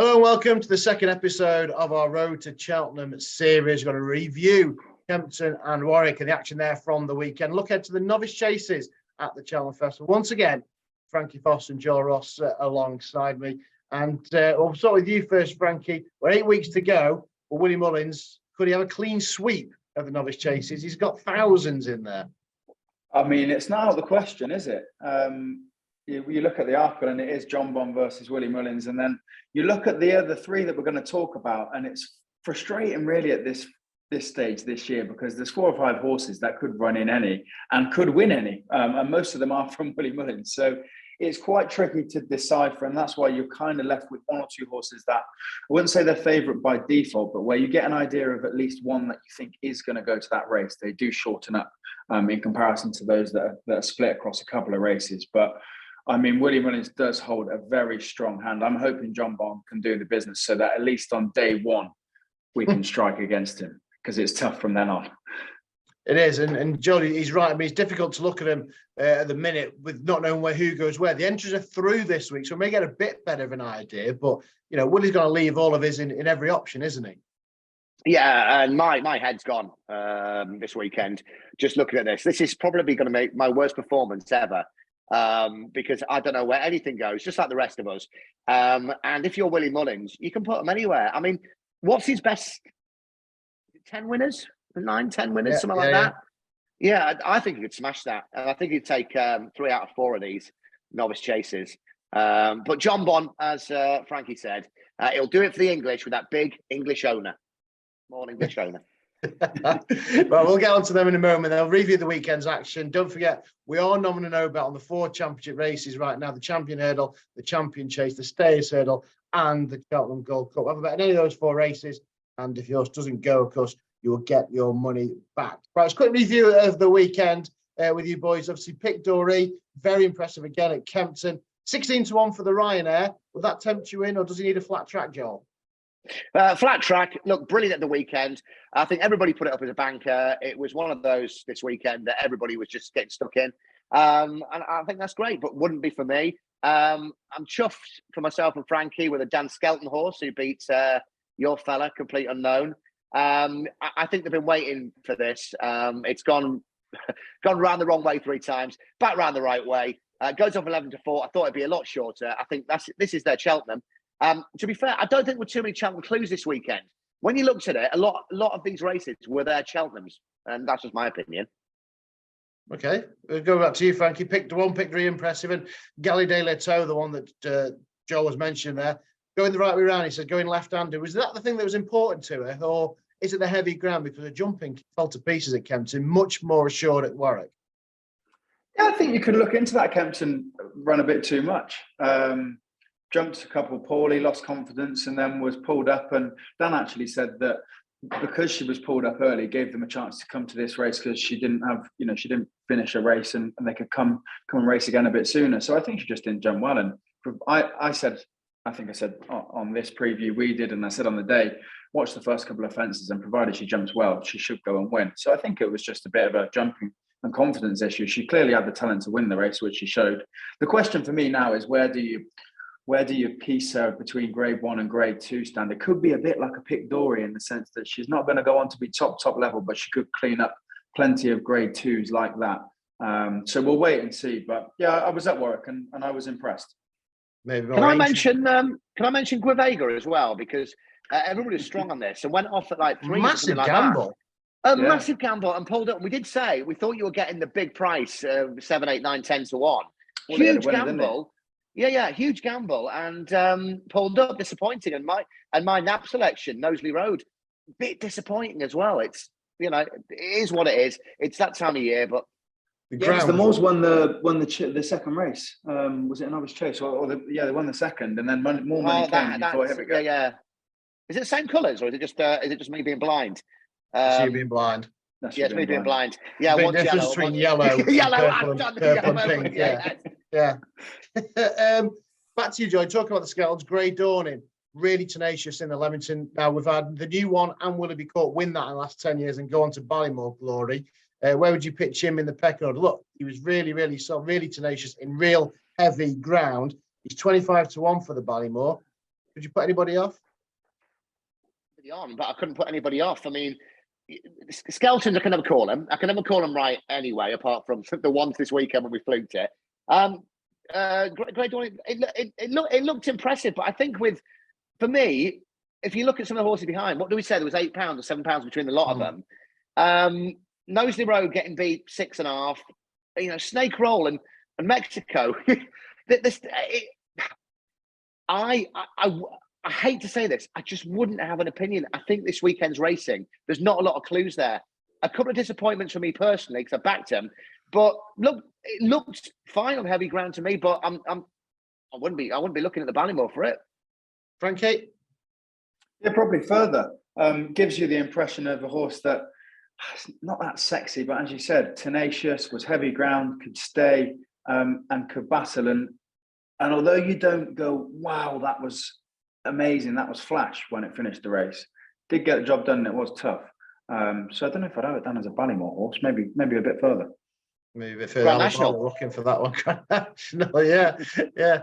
Hello and welcome to the second episode of our Road to Cheltenham series. We're going to review Kempton and Warwick and the action there from the weekend. Look ahead to the novice chases at the Cheltenham Festival. Once again, Frankie Foss and Joel Ross alongside me. And we'll start with you first, Frankie. We're 8 weeks to go for Willie Mullins. Could he have a clean sweep of the novice chases? He's got thousands in there. I mean, it's not out of the question, is it? You look at the Arkle and it is John Bon versus Willie Mullins. And then you look at the other three that we're going to talk about, and it's frustrating really at this stage this year because there's 4 or 5 horses that could run in any and could win any. And most of them are from Willie Mullins. So it's quite tricky to decipher. And that's why you're kind of left with 1 or 2 horses that I wouldn't say they're favourite by default, but where you get an idea of at least one that you think is going to go to that race. They do shorten up in comparison to those that are split across a couple of races. But I mean, Willie Mullins does hold a very strong hand. I'm hoping John Bon can do the business so that at least on day one, we can strike against him because it's tough from then on. It is. And Jody, he's right. I mean, it's difficult to look at him at the minute with not knowing who goes where. The entries are through this week, so we may get a bit better of an idea. But, you know, Willie's going to leave all of his in every option, isn't he? Yeah, and my head's gone this weekend. Just looking at this. This is probably going to make my worst performance ever. Because I don't know where anything goes, just like the rest of us. And if you're Willie Mullins, you can put him anywhere. I mean, what's his best? 10 winners? 9, 10 winners, something like that? Yeah, I think he could smash that. And I think he'd take 3 out of 4 of these novice chases. But John Bon, as Frankie said, he'll do it for the English with that big English owner. Small English owner. Well, we'll get on to them in a moment. They'll review the weekend's action. Don't forget, we are nominal no bet on the 4 championship races right now: the Champion Hurdle, the Champion Chase, the Stayers Hurdle, and the Cheltenham Gold Cup. Have a bet on any of those 4 races, and if yours doesn't go, of course, you will get your money back. Right, let's quick review of the weekend with you boys. Obviously, Pic D'Orhy, very impressive again at Kempton. 16-1 for the Ryanair. Will that tempt you in, or does he need a flat track, Joel? Flat track, look, brilliant at the weekend. I think everybody put it up as a banker. It was one of those this weekend that everybody was just getting stuck in. And I think that's great, but wouldn't be for me. I'm chuffed for myself and Frankie with a Dan Skelton horse who beat your fella, Complete Unknown. I think they've been waiting for this. It's gone round the wrong way 3 times, back round the right way. Goes off 11-4. I thought it'd be a lot shorter. I think this is their Cheltenham. To be fair, I don't think there were too many Cheltenham clues this weekend. When you looked at it, a lot of these races were their Cheltenhams, and that's just my opinion. Okay, we'll go back to you, Frankie. Picked 1, Pic D'Orhy impressive, and Galley de Leto, the one that Joel was mentioning there, going the right way around. He said going left-handed. Was that the thing that was important to her, or is it the heavy ground because the jumping fell to pieces at Kempton, much more assured at Warwick? Yeah, I think you could look into that. Kempton run a bit too much. Jumped a couple poorly, lost confidence, and then was pulled up. And Dan actually said that because she was pulled up early, gave them a chance to come to this race because she didn't have, she didn't finish a race and they could come and race again a bit sooner. So I think she just didn't jump well. And I said on this preview we did, and I said on the day, watch the first couple of fences, and provided she jumps well, she should go and win. So I think it was just a bit of a jumping and confidence issue. She clearly had the talent to win the race, which she showed. The question for me now is where do you piece her between grade 1 and grade 2 stand? It could be a bit like a Pic D'Orhy in the sense that she's not going to go on to be top level, but she could clean up plenty of grade 2s like that. So we'll wait and see. But yeah, I was at Warwick and I was impressed. Maybe can I mention Guevega as well, because everybody was strong on this and went off at like 3. Massive gamble. Massive gamble, and pulled up. We did say we thought you were getting the big price of 7, 8, 9, 10-1. Well, huge gamble. Yeah, huge gamble, and pulled up, disappointing. And my nap selection, Knowsley Road, bit disappointing as well. It's it is what it is. It's that time of year, but the Moors won the second race. Was it a novice chase they won the second, and then more money came. You thought, here we go. Yeah. Is it the same colours, or is it just me being blind? It's you being blind. Yes, me being blind. Yeah, one difference between yellow, purple and pink. Yeah. Back to you, Joy. Talking about the Skeltons, Grey Dawning, really tenacious in the Leamington. Now we've had the new one and Willoughby Court win that in the last 10 years and go on to Ballymore glory. Where would you pitch him in the pecking order? Look, he was really tenacious in real heavy ground. He's 25-1 for the Ballymore. Could you put anybody off? On, but I couldn't put anybody off. I mean, Skeltons, I can never call them. I can never call them right anyway, apart from the ones this weekend when we fluked it. Great Dawn, it looked impressive, but I think for me, if you look at some of the horses behind, what do we say? There was £8 or £7 between the lot of them. Knowsley Road getting beat 6.5. You know, Snake Roll and Mexico. I hate to say this, I just wouldn't have an opinion. I think this weekend's racing, there's not a lot of clues there. A couple of disappointments for me personally because I backed him, but look, it looked fine on heavy ground to me. But I wouldn't be looking at the Ballymore for it. Frankie, yeah, probably further. Gives you the impression of a horse that not that sexy, but as you said, tenacious, was heavy ground, could stay and could battle. And although you don't go, wow, that was amazing, that was flash when it finished the race, did get the job done and it was tough. So I don't know if I'd have it done as a Ballymore horse, maybe a bit further. Maybe a bit further. I'm looking for that one. Grand National, yeah.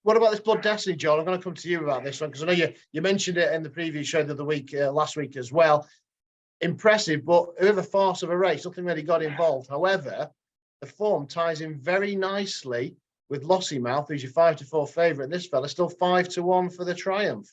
What about this Blood Destiny, John? I'm going to come to you about this one because I know you mentioned it in the previous show the other week, last week as well. Impressive, but whoever farce of a race, nothing really got involved. However, the form ties in very nicely with Lossiemouth, who's your 5-4 favourite, and this fella still 5-1 for the Triumph.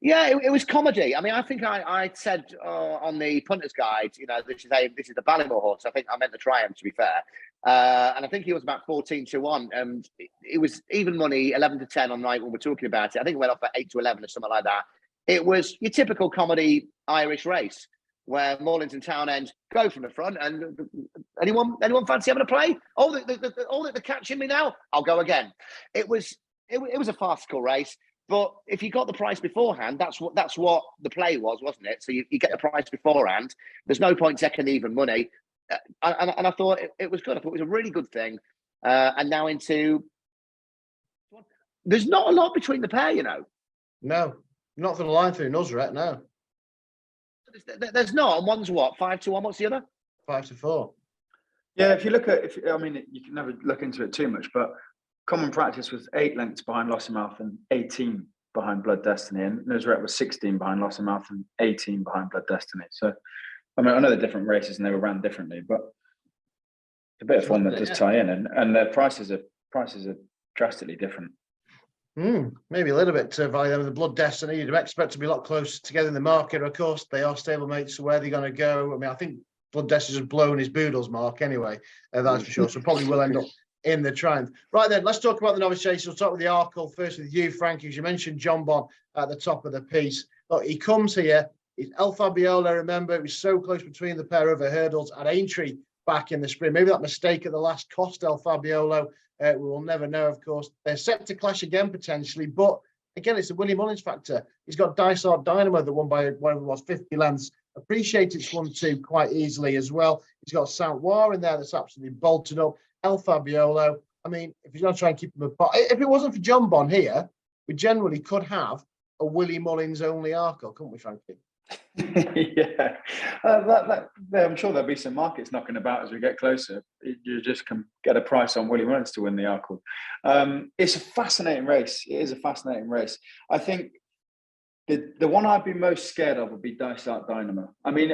Yeah, it was comedy. I mean, I think I said on the punter's guide, you know, this is the Ballymore horse. I think I meant the Triumph, to be fair. And I think he was about 14-1. And it was even money, 11-10 on night when we're talking about it. I think it went off at 8-11 or something like that. It was your typical comedy Irish race where Mullins and Townend go from the front and anyone fancy having a play? Oh, they're catching me now. I'll go again. It was a farcical race. But if you got the price beforehand, that's what the play was, wasn't it? So you get the price beforehand. There's no point taking even money. And I thought it was good. I thought it was a really good thing. And now there's not a lot between the pair, you know. No, not for the line through Nuzret, no. There's not. And one's what, 5-1? What's the other? 5-4. Yeah, if you look at, you can never look into it too much, but common practice was 8 lengths behind Lossiemouth and 18 behind Blood Destiny, and Nuzret was 16 behind Lossiemouth and 18 behind Blood Destiny. So, I mean, I know they're different races and they were ran differently, but it's a bit of fun that does tie in, and their prices are drastically different. Maybe a little bit to value them. The Blood Destiny, you'd expect to be a lot closer together in the market. Of course, they are stablemates, so where they're going to go. I mean, I think Blood Destiny's has blown his Boodles mark anyway, that's for sure. So probably will end up in the Triumph. Right then, let's talk about the Novice Chase. We'll talk with the Arkle first with you, Frankie, as you mentioned John Bon at the top of the piece. Look, he comes here. It's El Fabiola, remember, it was so close between the pair over hurdles at Aintree back in the spring. Maybe that mistake at the last cost El Fabiolo. We will never know, of course. They're set to clash again, potentially. But, again, it's the Willie Mullins factor. He's got Dysart Dynamo that won by, whatever it was, 50 lengths. Appreciate it's 1-2 quite easily as well. He's got Saint-War in there that's absolutely bolted up. El Fabiolo. I mean, if you're going to try and keep them apart, if it wasn't for John Bon here, we generally could have a Willie Mullins only Arkle, couldn't we, Frankie? Yeah, I'm sure there'll be some markets knocking about as we get closer. You just can get a price on Willie Mullins to win the Arkle. It's a fascinating race. It is a fascinating race. I think the one I'd be most scared of would be Dysart Dynamo. I mean,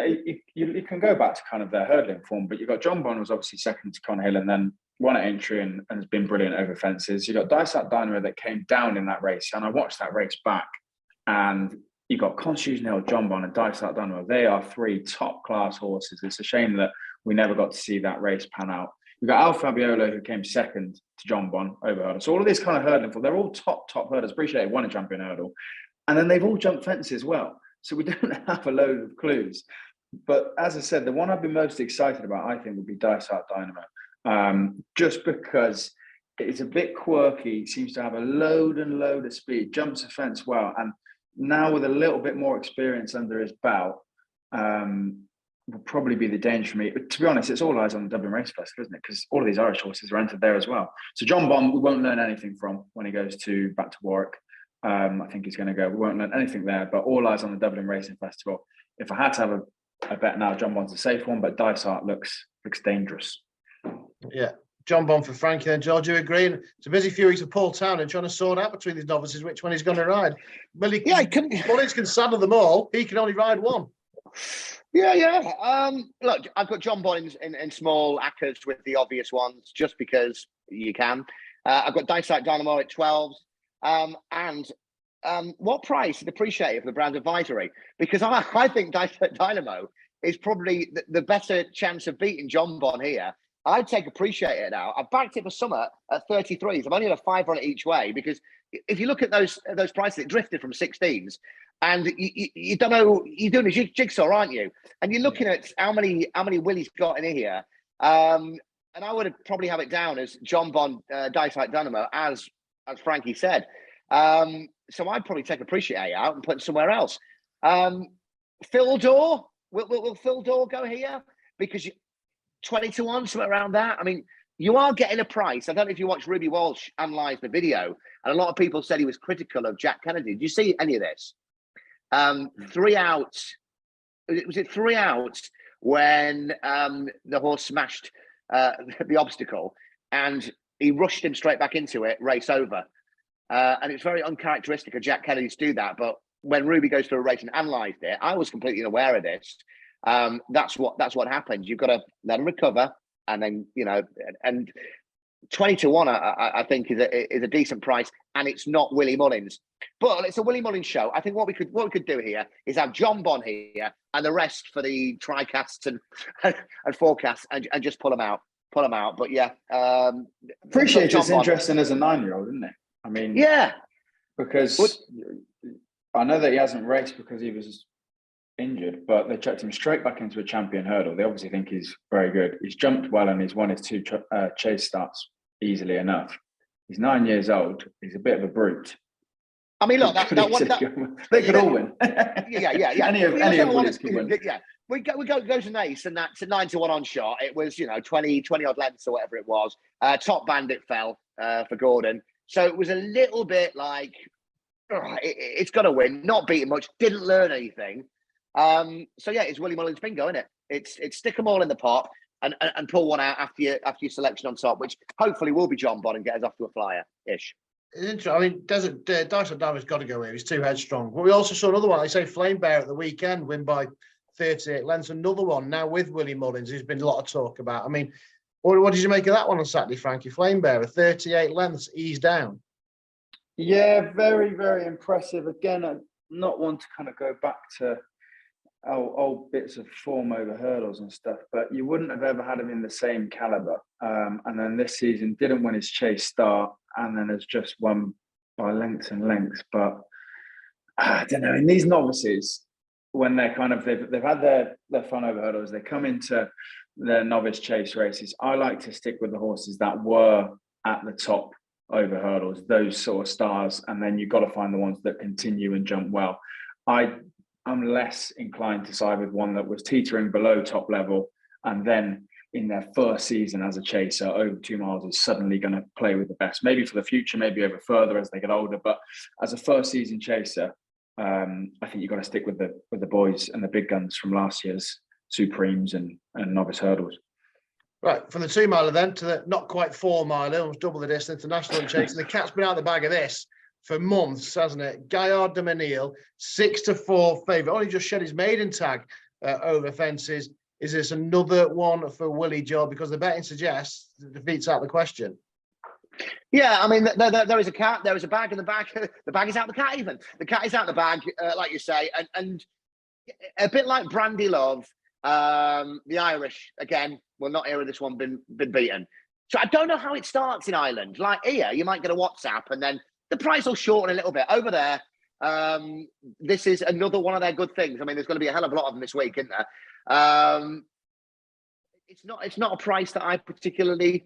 you can go back to kind of their hurdling form, but you've got John Bon was obviously second to Con Hill and then won at Aintree and has been brilliant over fences. You've got Dysart Dynamo that came down in that race, and I watched that race back, and you've got Constitution Hill, John Bon and Dysart Dynamo. They are 3 top-class horses. It's a shame that we never got to see that race pan out. You've got Al Fabiolo, who came second to John Bon over hurdle. So all of this kind of hurdling for, they're all top hurdlers. Appreciate won a champion hurdle. And then they've all jumped fences as well. So we don't have a load of clues. But as I said, the one I'd be most excited about, I think, would be Dysart Dynamo. Just because it's a bit quirky, seems to have a load of speed, jumps a fence well. And now with a little bit more experience under his belt, will probably be the danger for me. But to be honest, it's all eyes on the Dublin Race Festival, isn't it? Because all of these Irish horses are entered there as well. So John Bon, we won't learn anything from when he goes back to Warwick. I think he's going to go. We won't learn anything there, but all eyes on the Dublin Racing Festival. If I had to have a bet now, John Bon's a safe one, but Dysart looks dangerous. Yeah. John Bond for Frankie, and George, you agree? And it's a busy few weeks of Paul Town and trying to sort out between these novices which one he's going to ride. Willie, Yeah, he can. Mullins can saddle them all. He can only ride one. Yeah. Look, I've got John Bond in small acres with the obvious ones, just because you can. I've got Dysite Dynamo at 12s. And what price? I'd appreciate it for the brand advisory, because I think Dysite Dynamo is probably the better chance of beating John Bond here. I'd take appreciate it now. I've backed it for summer at 33s. I'm only at a $5 on it each way, because if you look at those prices, it drifted from 16s. And you don't know, you're doing a jigsaw, aren't you? And you're looking at how many Willie's got in here. And I would probably have it down as John Bond, Dysite Dynamo, as Frankie said. So I'd probably take Appreciate out and put it somewhere else. Phil Dore, will Phil Dore go here? Because 20-1, something around that. I mean, you are getting a price. I don't know if you watched Ruby Walsh analyse the video, and a lot of people said he was critical of Jack Kennedy. Did you see any of this? 3 outs. Was it 3 outs when the horse smashed the obstacle, and he rushed him straight back into it, race over. And it's very uncharacteristic of Jack Kennedy to do that. But when Ruby goes through a race and analysed it, I was completely unaware of this. That's what happens. You've got to let him recover, and then and 20-1, I think is a decent price, and it's not Willie Mullins. But it's a Willie Mullins show. I think what we could do here is have John Bond here and the rest for the tricasts and forecasts, and just pull them out. But yeah, Appreciate it's interesting as a 9-year-old, isn't it? I mean, yeah, because I know that he hasn't raced because he was injured, but they checked him straight back into a champion hurdle. They obviously think he's very good. He's jumped well, and he's won his 2 chase starts easily enough. He's 9 years old. He's a bit of a brute. I mean, look, they could all win. Yeah. Any of Willie's could win. Yeah, we go to Nace, and that's a 9-1 on shot. It was 20 odd lengths or whatever it was. Top bandit fell for Gordon, so it was a little bit like it's got to win. Not beating much, didn't learn anything. So yeah, it's Willie Mullins bingo, isn't it? It's stick them all in the pot and pull one out after your selection on top, which hopefully will be John Bond and get us off to a flyer-ish. It's interesting. I mean, Dysite Dynamo's got to go here. He's too headstrong. But we also saw another one. I say Flame Bear at the weekend, win by 38 lengths. Another one now with Willie Mullins, who's been a lot of talk about. I mean, what did you make of that one on Saturday, Frankie? Flame Bear at 38 lengths, ease down. Yeah, very, very impressive. Again, I'm not one to kind of go back to old bits of form over hurdles and stuff, but you wouldn't have ever had him in the same caliber. And then this season didn't win his chase start, and then has just won by lengths and lengths. But I don't know, in these novices, when they're they've had their fun over hurdles, they come into their novice chase races. I like to stick with the horses that were at the top over hurdles, those sort of stars, and then you've got to find the ones that continue and jump well. I'm less inclined to side with one that was teetering below top level, and then in their first season as a chaser over 2 miles is suddenly going to play with the best. Maybe for the future, maybe over further as they get older. But as a first season chaser, I think you've got to stick with the boys and the big guns from last year's Supremes and novice hurdles. Right, from the 2 miler then to the not quite 4 miler, almost double the distance, the national chase. And the cat's been out of the bag of this for months, hasn't it? Gaillard de Menil, 6-4 favourite. Only just shed his maiden tag over fences. Is this another one for Willie, Joe? Because the betting suggests the defeat's out of the question. Yeah, I mean, there is a cat, there is a bag in the bag. The bag is out the cat even. The cat is out the bag, like you say. And a bit like Brandy Love, the Irish, again, will not hear of this one been beaten. So I don't know how it starts in Ireland. Like here, you might get a WhatsApp and then the price will shorten a little bit. Over there, this is another one of their good things. I mean, there's going to be a hell of a lot of them this week, isn't there? It's not a price that I particularly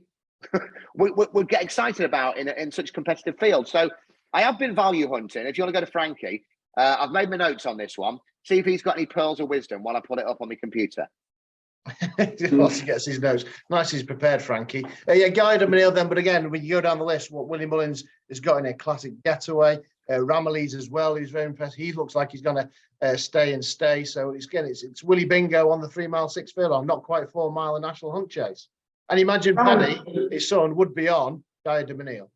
would get excited about in such competitive fields. So I have been value hunting. If you want to go to Frankie, I've made my notes on this one. See if he's got any pearls of wisdom while I put it up on my computer. Once he gets his notes. Nice he's prepared, Frankie. Yeah, Guide and Manil then, but again, when you go down the list, what Willie Mullins has got in a classic getaway. Ramillies as well, he's very impressed. He looks like he's going to stay. So it's Willie Bingo on the 3 mile 6 furlong, not quite 4 mile national hunt chase. And imagine Paddy, his son, would be on Guy de Menil.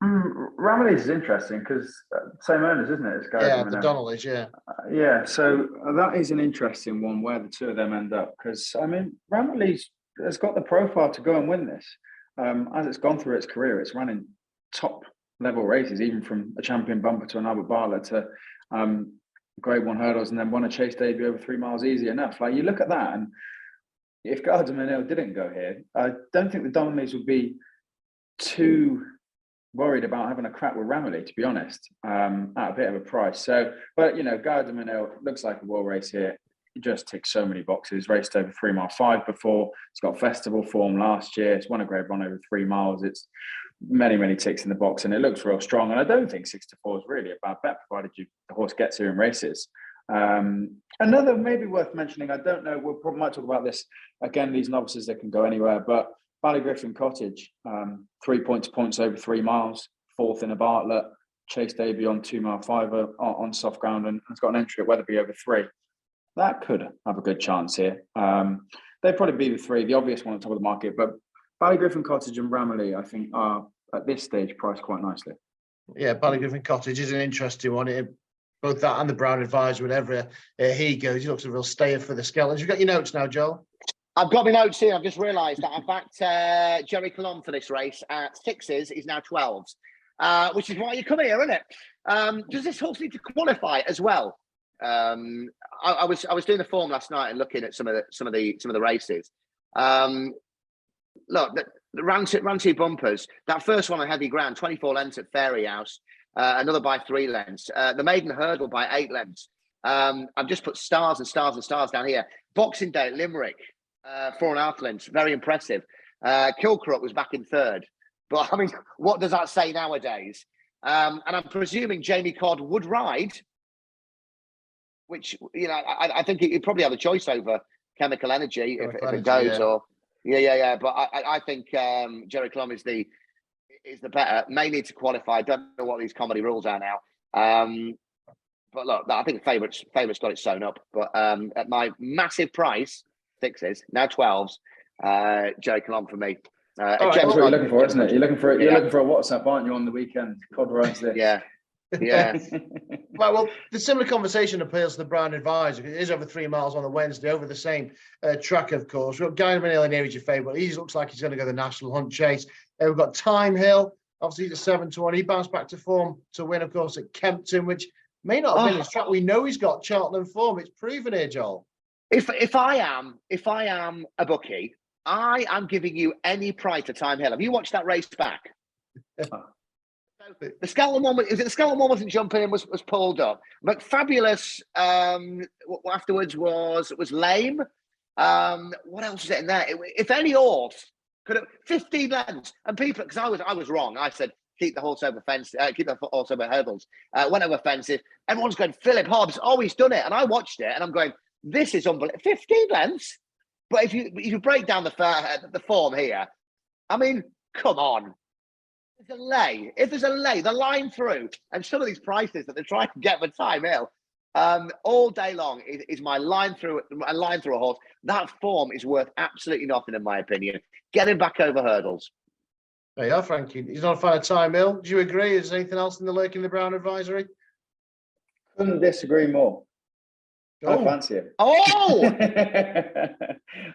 Ramillies is interesting because same owners, isn't it? It's Guy Yeah, de the Menil. Donnellys, yeah. Yeah, so that is an interesting one where the two of them end up because I mean Ramillies has got the profile to go and win this. As it's gone through its career, it's running top level races, even from a champion bumper to an Albert Bartlett to Grade 1 hurdles, and then won a chase debut over 3 miles easy enough. Like you look at that, and if Guy de Menil didn't go here, I don't think the Donnellys would be too worried about having a crack with Ramillies, to be honest, at a bit of a price. So, but you know, Guy de Menil looks like a well race here. He just ticks so many boxes. Raced over 3 mile 5 before. It's got festival form last year. It's won a Grade 1 over 3 miles. It's many ticks in the box, and it looks real strong. And I don't think 6 to 4 is really a bad bet, provided the horse gets here in races. Another maybe worth mentioning, I don't know, we'll probably might talk about this again, these novices that can go anywhere, but Ballygriffin Cottage, 3 points over 3 miles, 4th in a Bartlett, chase debut on 2 mile 5 on soft ground, and has got an entry at Weatherby over 3. That could have a good chance here. They'd probably be the 3, the obvious one on top of the market, but Ballygriffin Cottage and Ramillies, I think, are at this stage priced quite nicely. Yeah, Ballygriffin Cottage is an interesting one. Both that and the Brown Advisor, whenever he goes, he looks a real stayer for the Skeletons. You've got your notes now, Joel? I've got my notes here. I've just realised that I've backed Jerry Colon for this race at 6s. He's now 12s, which is why you come here, isn't it? Does this horse need to qualify as well? I was doing the form last night and looking at some of the races. Look, the Ranty bumpers. That first one on heavy ground, 24 lengths at Fairy House. Another by 3 lengths. The maiden hurdle by 8 lengths. I've just put stars and stars and stars down here. Boxing Day at Limerick, 4.5 lengths. Very impressive. Kilcrook was back in 3rd. But I mean, what does that say nowadays? And I'm presuming Jamie Codd would ride, which, you know, I think he'd probably have a choice over Chemical Energy if it goes. Yeah. Or yeah. But I think Jerry Clum is the better. May need to qualify. Don't know what these comedy rules are now. But look, I think favourites got it sewn up. But at my massive price, 6s, now 12s, Jerry Clum for me. That's what you're looking for, isn't it? You're looking for a WhatsApp, aren't you, on the weekend? Cod rides this. Yeah. Well, the similar conversation appeals to the Brown Advisor. It is over 3 miles on a Wednesday, over the same track, of course. We've got Guy de Menil in here as your favourite. He looks like he's going to go the National Hunt Chase. We've got Thyme Hill, obviously he's a 7-1. He bounced back to form to win, of course, at Kempton, which may not have been his track. We know he's got Cheltenham form. It's proven here, Joel. If I am a bookie, I am giving you any price to Thyme Hill. Have you watched that race back? The Skeleton one, the Skeleton one wasn't jumping in, was pulled up. But Fabulous afterwards was lame. What else was it in there? If any horse could have 15 lengths, and people, because I was wrong. I said keep the horse over fence, keep the horse over hurdles. Went over fences. Everyone's going, Philip Hobbs, he's done it. And I watched it and I'm going, this is unbelievable. 15 lengths. But if you break down the form here, I mean, come on. If there's a lay, the line through, and some of these prices that they're trying to get for Thyme Hill, all day long is my line through a horse. That form is worth absolutely nothing, in my opinion. Get him back over hurdles. There you are, Frankie. He's not a fan of Thyme Hill. Do you agree? Is there anything else in the lurk in the Brown Advisory? Couldn't disagree more. I fancy him.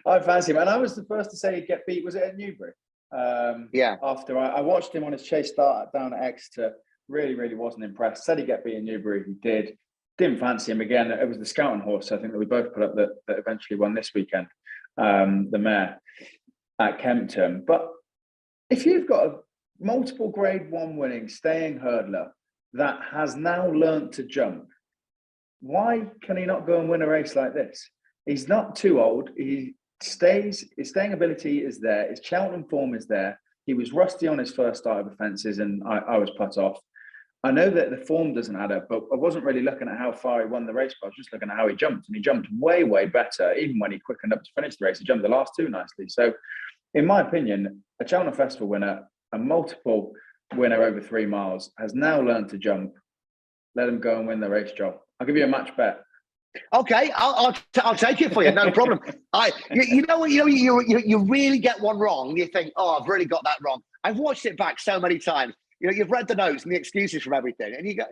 I fancy him. And I was the first to say he'd get beat. Was it at Newbury? After I watched him on his chase start down at Exeter, really wasn't impressed. Said he'd get beat in Newbury. He did. Didn't fancy him again. It was the Scouting horse, I think, that we both put up that eventually won this weekend, the mare at Kempton. But if you've got a multiple Grade 1 winning staying hurdler that has now learnt to jump, why can he not go and win a race like this? He's not too old. His staying ability is there. His Cheltenham form is there. He was rusty on his first start of the fences, and I was put off. I know that the form doesn't add up, but I wasn't really looking at how far he won the race, but I was just looking at how he jumped, and he jumped way better. Even when he quickened up to finish the race, he jumped the last 2 nicely. So, in my opinion, a Cheltenham Festival winner, a multiple winner over 3 miles, has now learned to jump. Let him go and win the race, Joel. I'll give you a match bet. Okay, I'll take it for you. No problem. You know what? You really get one wrong. You think, oh, I've really got that wrong. I've watched it back so many times. You've read the notes and the excuses from everything, and you go,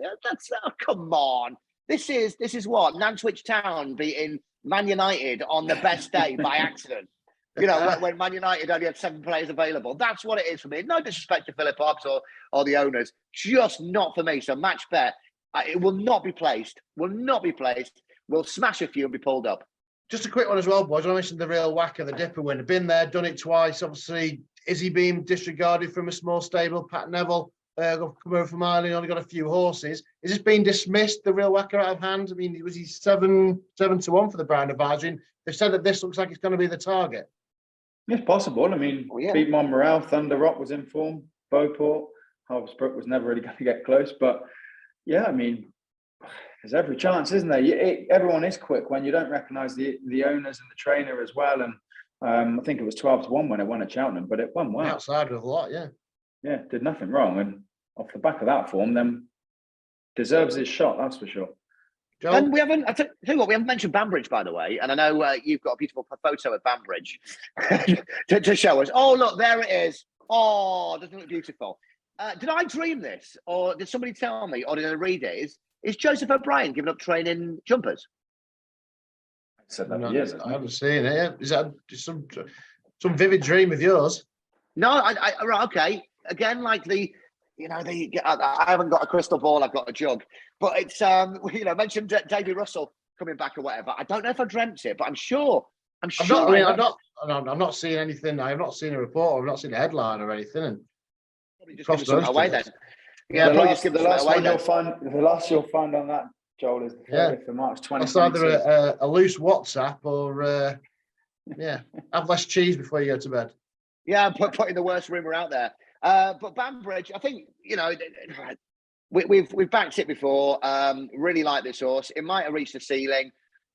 come on. This is what Nantwich Town beating Man United on the best day by accident. When Man United only had 7 players available. That's what it is for me. No disrespect to Philip Hobbs or the owners, just not for me. So match bet, it will not be placed. We'll smash a few and be pulled up. Just a quick one as well, boys. I mentioned the real whacker, the Dipper winner. Been there, done it twice. Obviously, is he being disregarded from a small stable? Pat Neville, come over from Ireland, only got a few horses. Is this being dismissed, the real whacker out of hand? I mean, was he 7-1 for the Brown Advisory? They've said that this looks like it's going to be the target. It's possible. I mean, beat Monmorel, Thunder Rock was in form, Beauport, Harvestbrook was never really going to get close. But yeah, I mean, there's every chance, isn't there? Everyone is quick when you don't recognise the owners and the trainer as well. And I think it was 12-1 when it won at Cheltenham, but it won well. Outside of a lot, yeah. Yeah, did nothing wrong. And off the back of that form, then deserves his shot, that's for sure. Joel? And we haven't mentioned Banbridge, by the way. And I know you've got a beautiful photo of Banbridge to show us. Oh, look, there it is. Oh, doesn't it look beautiful? Did I dream this? Or did somebody tell me? Or did I read it? Is Joseph O'Brien giving up training jumpers? I said that for years. I haven't seen it. Yeah. Is that just some vivid dream of yours? No, right, okay. Again, like I haven't got a crystal ball. I've got a jug. But it's mentioned Davy Russell coming back or whatever. I don't know if I dreamt it, but I'm sure. I'm not seeing anything. I have not seen a report. I've not seen a headline or anything. And probably just give something away then. Yeah, the last you'll find on that, Joel, is the 30th of March 2022. It's either a loose WhatsApp or have less cheese before you go to bed. Yeah, putting the worst rumour out there. But Banbridge, I think we've backed it before. Really like this horse. It might have reached the ceiling,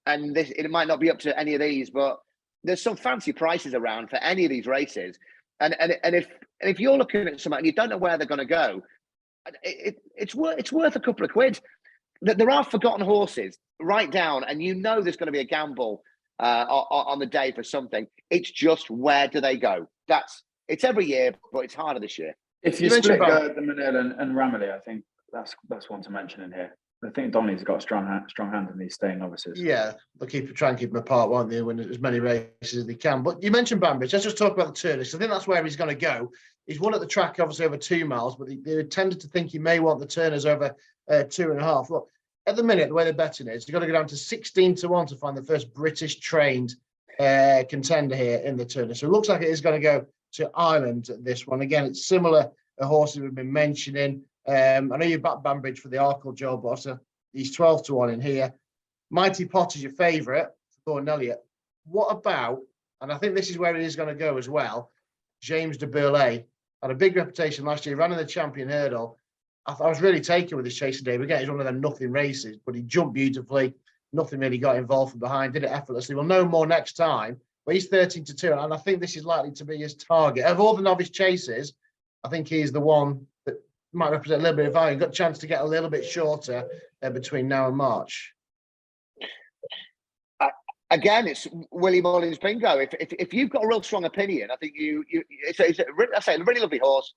and it might not be up to any of these, but there's some fancy prices around for any of these races. And if you're looking at something and you don't know where they're going to go, it's worth a couple of quid. There are forgotten horses right down, and there's going to be a gamble on the day for something. It's just where do they go? It's every year, but it's harder this year. If you split the Manil and Ramilly, I think that's one to mention in here. I think Donny's got a strong hand in these staying novices. Yeah, they'll try and keep them apart, won't they? Win as many races as they can. But you mentioned Banbridge. Let's just talk about the Turners. I think that's where he's going to go. He's won at the track, obviously, over 2 miles, but they tended to think he may want the Turners over 2.5. Look, at the minute, the way they're betting is you've got to go down to 16-1 to find the first British trained contender here in the Turners. So it looks like it is going to go to Ireland, this one. Again, it's similar to horses we've been mentioning. I know you backed Banbridge for the Arkle job, but he's 12-1 in here. Mighty Pot is your favourite, Gordon Elliott. What about, and I think this is where it is going to go as well, James de Burleigh. Had a big reputation last year, ran in the Champion Hurdle. I was really taken with his chase today. But again, it's one of them nothing races, but he jumped beautifully. Nothing really got involved from behind, did it effortlessly. We'll know more next time. But he's 13-2, and I think this is likely to be his target. Of all the novice chases, I think he's the one that might represent a little bit of value. Got a chance to get a little bit shorter between now and March. Again, it's Willie Mullins bingo. If you've got a real strong opinion, I think it's a really lovely horse.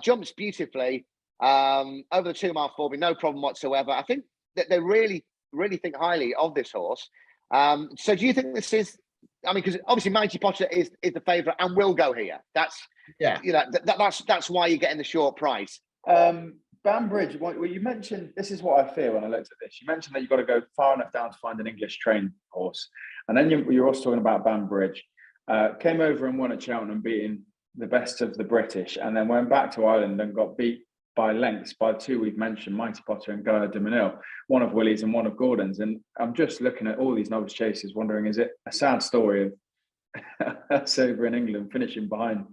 Jumps beautifully over the 2 mile form, no problem whatsoever. I think that they really, really think highly of this horse. So do you think this is? I mean, because obviously Mighty Potter is the favourite and will go here. That's why you're getting the short price. Banbridge, well, you mentioned, this is what I fear when I looked at this. You mentioned that you've got to go far enough down to find an English trained horse. And then you're also talking about Banbridge. Came over and won at Cheltenham, beating the best of the British, and then went back to Ireland and got beat by lengths by 2 we've mentioned, Mighty Potter and Gaillard du Mesnil, one of Willie's and one of Gordon's. And I'm just looking at all these novice chases, wondering, is it a sad story of us over in England finishing behind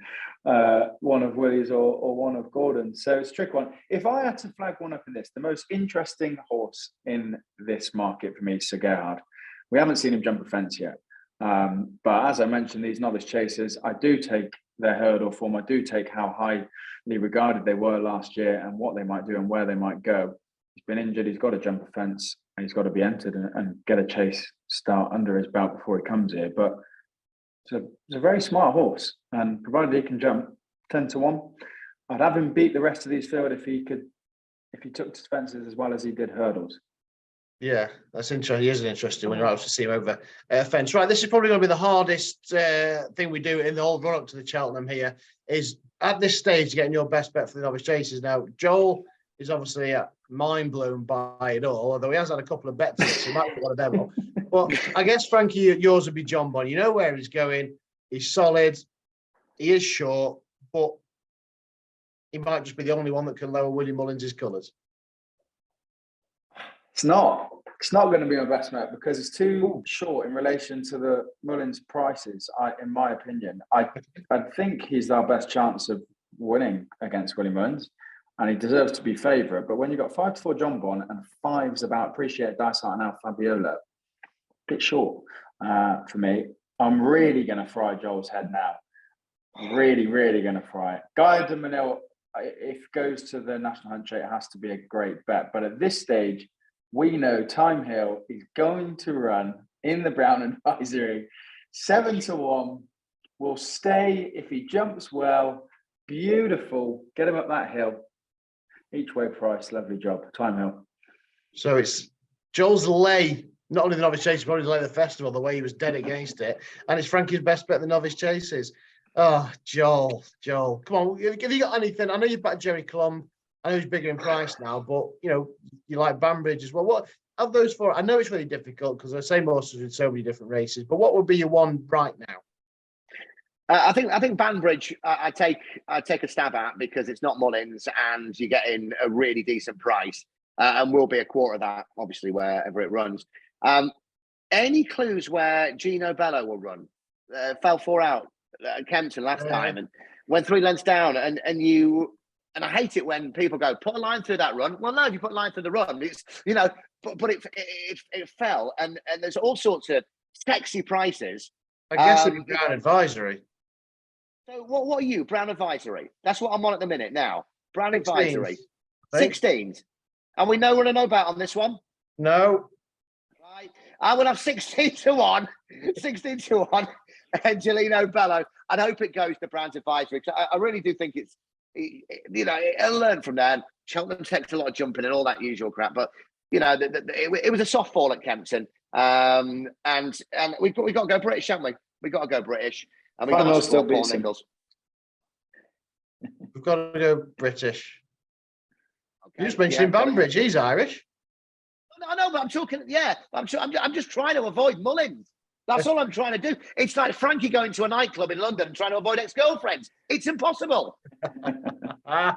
one of Willie's or one of Gordon's? So it's a trick one. If I had to flag one up in this, the most interesting horse in this market for me is Sir Gerhard. We haven't seen him jump a fence yet. But as I mentioned, these novice chasers, I do take their hurdle form. I do take how highly regarded they were last year and what they might do and where they might go. He's been injured. He's got to jump a fence. and he's got to be entered and get a chase start under his belt before he comes here. But it's a very smart horse, and provided he can jump 10-1, I'd have him beat the rest of these field if he took to fences as well as he did hurdles. Yeah, that's interesting. He is an interesting one. You're right to see him over fence. Right, this is probably going to be the hardest thing we do in the whole run up to the Cheltenham here, is at this stage getting your best bet for the novice chases. Now, Joel is obviously mind blown by it all, although he has had a couple of bets, so he might be one of them all. But I guess, Frankie, yours would be John Bonn. You know where he's going. He's solid. He is short, but he might just be the only one that can lower Willie Mullins' colours. It's not going to be my best bet because it's too short in relation to the Mullins prices. In my opinion, I think he's our best chance of winning against Willie Mullins, and he deserves to be favourite. But when you've got 5-4 John Bonn and 5's about Appreciate Dysart and Al Fabiola, a bit short for me. I'm really going to fry Joel's head now. Really, really going to fry it. Guy de Manil, if goes to the National Hunt Straight, it has to be a great bet. But at this stage, we know Thyme Hill is going to run in the Brown Advisory. 7-1 will stay if he jumps well. Beautiful. Get him up that hill. Each way price. Lovely job. Thyme Hill. So it's Joel's lay, not only the novice chases, but probably the festival, the way he was dead against it. And it's Frankie's best bet, the novice chases. Oh, Joel. Come on. Have you got anything? I know you backed Jerry Clum. I know he's bigger in price now, but you like Banbridge as well. What of those four? I know it's really difficult because I say most in so many different races. But what would be your one right now? I think Banbridge. I take a stab at because it's not Mullins, and you're getting a really decent price, and will be a quarter of that, obviously, wherever it runs. Any clues where Gino Bello will run? Fell 4 out at Kempton last time and went 3 lengths down, and I hate it when people go, put a line through that run. Well, no, if you put a line through the run, it's, but it fell. And there's all sorts of sexy prices. I guess it'd be Brown Advisory. So what are you, Brown Advisory? That's what I'm on at the minute now. Brown Advisory. 16th. And we know what I know about on this one? No. Right. I will have 16-1. 16-1. Angelino Bello. And hope it goes to Brown's Advisory. I really do think it's, it'll learn from there. Cheltenham takes a lot of jumping and all that usual crap, but it was a soft fall at Kempton, and we've got to go British, haven't we? We've got to go British, and we've got to support Paul Nichols. We've got to go British. Okay. You just mentioned Banbridge. He's Irish. I know, but I'm talking. Yeah, I'm just trying to avoid Mullins. That's all I'm trying to do. It's like Frankie going to a nightclub in London and trying to avoid ex-girlfriends. It's impossible. Yeah,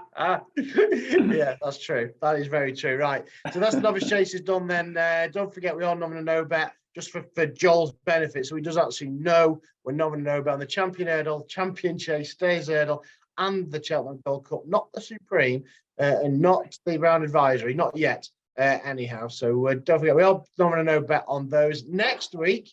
that's true. That is very true. Right. So that's the novice chase is done then. Don't forget, we are nominal no bet just for Joel's benefit. So he does actually know we're nominal no bet on the Champion Hurdle, Champion Chase, Stayers Hurdle, and the Cheltenham Gold Cup, not the Supreme and not the Brown Advisory, not yet anyhow. So don't forget, we are nominal no bet on those. Next week,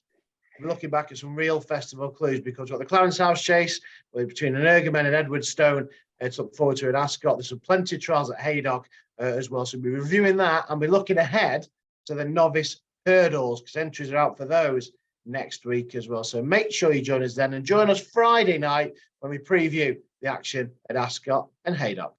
we're looking back at some real festival clues because we've got the Clarence House Chase between Energumen and Edwardstone. It's look forward to at Ascot. There's some plenty of trials at Haydock as well. So we'll be reviewing that and we're looking ahead to the novice hurdles because entries are out for those next week as well. So make sure you join us then and join us Friday night when we preview the action at Ascot and Haydock.